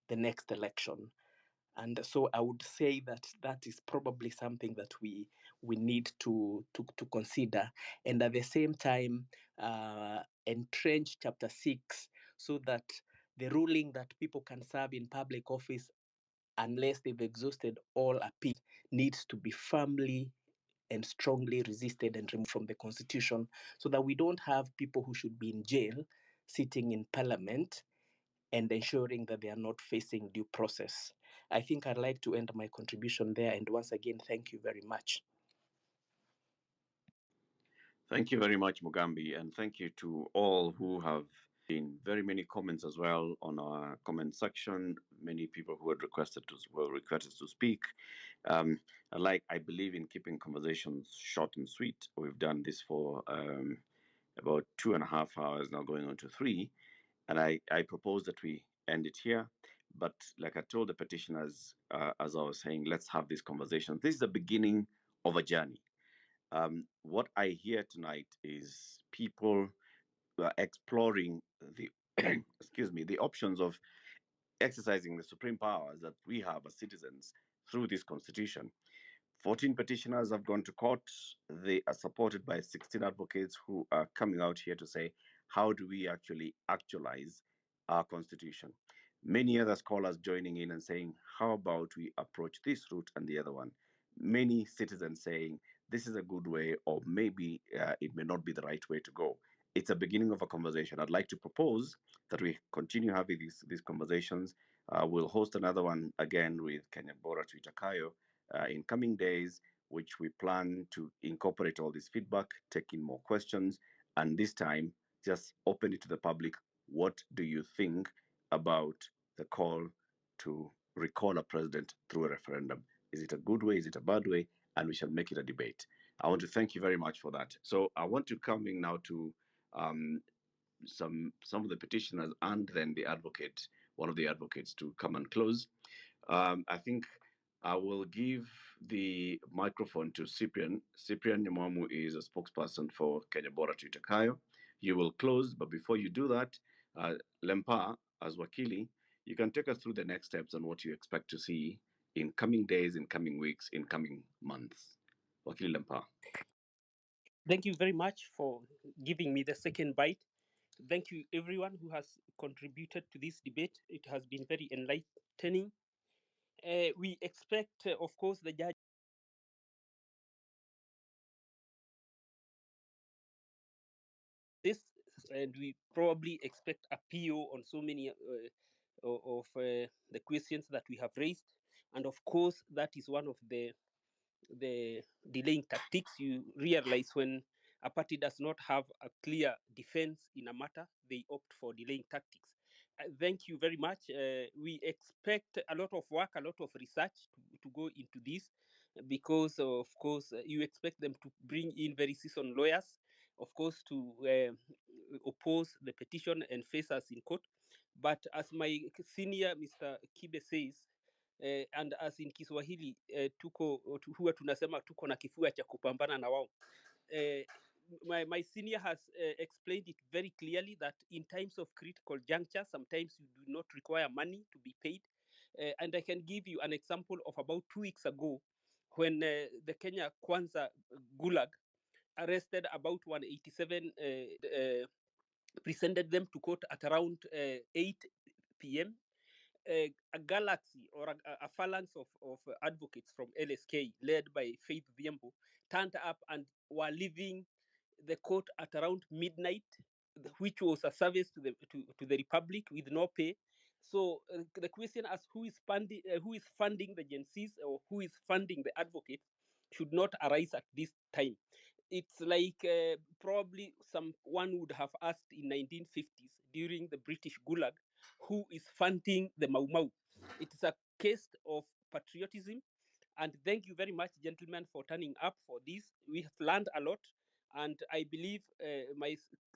the next election. And so I would say that that is probably something that we need to consider, and at the same time entrench Chapter 6 so that the ruling that people can serve in public office unless they've exhausted all appeal needs to be firmly and strongly resisted and removed from the constitution, so that we don't have people who should be in jail sitting in parliament and ensuring that they are not facing due process. I think I'd like to end my contribution there. And once again, thank you very much. Thank you very much, Mugambi, and thank you to all who have been very many comments as well on our comment section. Many people who had requested to speak. I believe in keeping conversations short and sweet. We've done this for about 2.5 hours now, going on to 3, and I propose that we end it here. But like I told the petitioners, as I was saying, let's have this conversation. This is the beginning of a journey. What I hear tonight is people exploring the excuse me, the options of exercising the supreme powers that we have as citizens through this constitution. 14 petitioners have gone to court. They are supported by 16 advocates who are coming out here to say, how do we actually actualize our constitution? Many other scholars joining in and saying, how about we approach this route and the other one? Many citizens saying, this is a good way, or maybe it may not be the right way to go. It's a beginning of a conversation. I'd like to propose that we continue having these conversations. We'll host another one again with Kenya Bora Tuitakayo in coming days, which we plan to incorporate all this feedback, take in more questions, and this time just open it to the public. What do you think about the call to recall a president through a referendum? Is it a good way? Is it a bad way? And we shall make it a debate. I want to thank you very much for that. So I want to come in now to some of the petitioners and then the advocate, one of the advocates, to come and close. I think I will give the microphone to Cyprian. Cyprian Nyamamu is a spokesperson for Kenya Bora Tuitakayo. You will close, but before you do that, Lempa, as Wakili, you can take us through the next steps and what you expect to see in coming days, in coming weeks, in coming months. Wakili Lempa. Thank you very much for giving me the second bite. Thank you, everyone who has contributed to this debate. It has been very enlightening. We expect, of course, the judge this, and we probably expect a PO on so many of the questions that we have raised. And of course, that is one of the delaying tactics. You realize when a party does not have a clear defense in a matter, they opt for delaying tactics. Thank you very much. We expect a lot of work, a lot of research to go into this, because of course you expect them to bring in very seasoned lawyers, of course, to oppose the petition and face us in court. But as my senior Mr. Kibe says, and as in Kiswahili huwa tunasema tuko na kifua cha kupambana na wao. My senior has explained it very clearly that in times of critical juncture, sometimes you do not require money to be paid. And I can give you an example of about 2 weeks ago when the Kenya Kwanza Gulag arrested about 187, presented them to court at around 8 p.m. A galaxy or a phalanx of advocates from LSK, led by Faith Viembo, turned up and were leaving the court at around midnight, which was a service to the Republic with no pay. So the question as who is funding the Gen Zs, or who is funding the advocates, should not arise at this time. It's like probably someone would have asked in 1950s during the British Gulag, who is funding the Mau Mau. It is a case of patriotism. And thank you very much, gentlemen, for turning up for this. We have learned a lot. And I believe my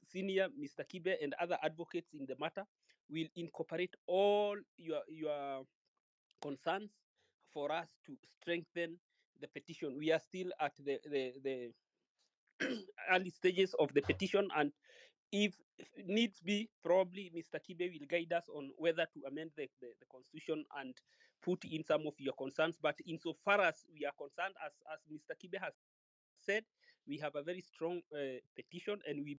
senior, Mr. Kibe, and other advocates in the matter will incorporate all your concerns for us to strengthen the petition. We are still at the early stages of the petition, and if needs be, probably Mr. Kibe will guide us on whether to amend the constitution and put in some of your concerns. But insofar as we are concerned, as Mr. Kibe has said, we have a very strong petition, and we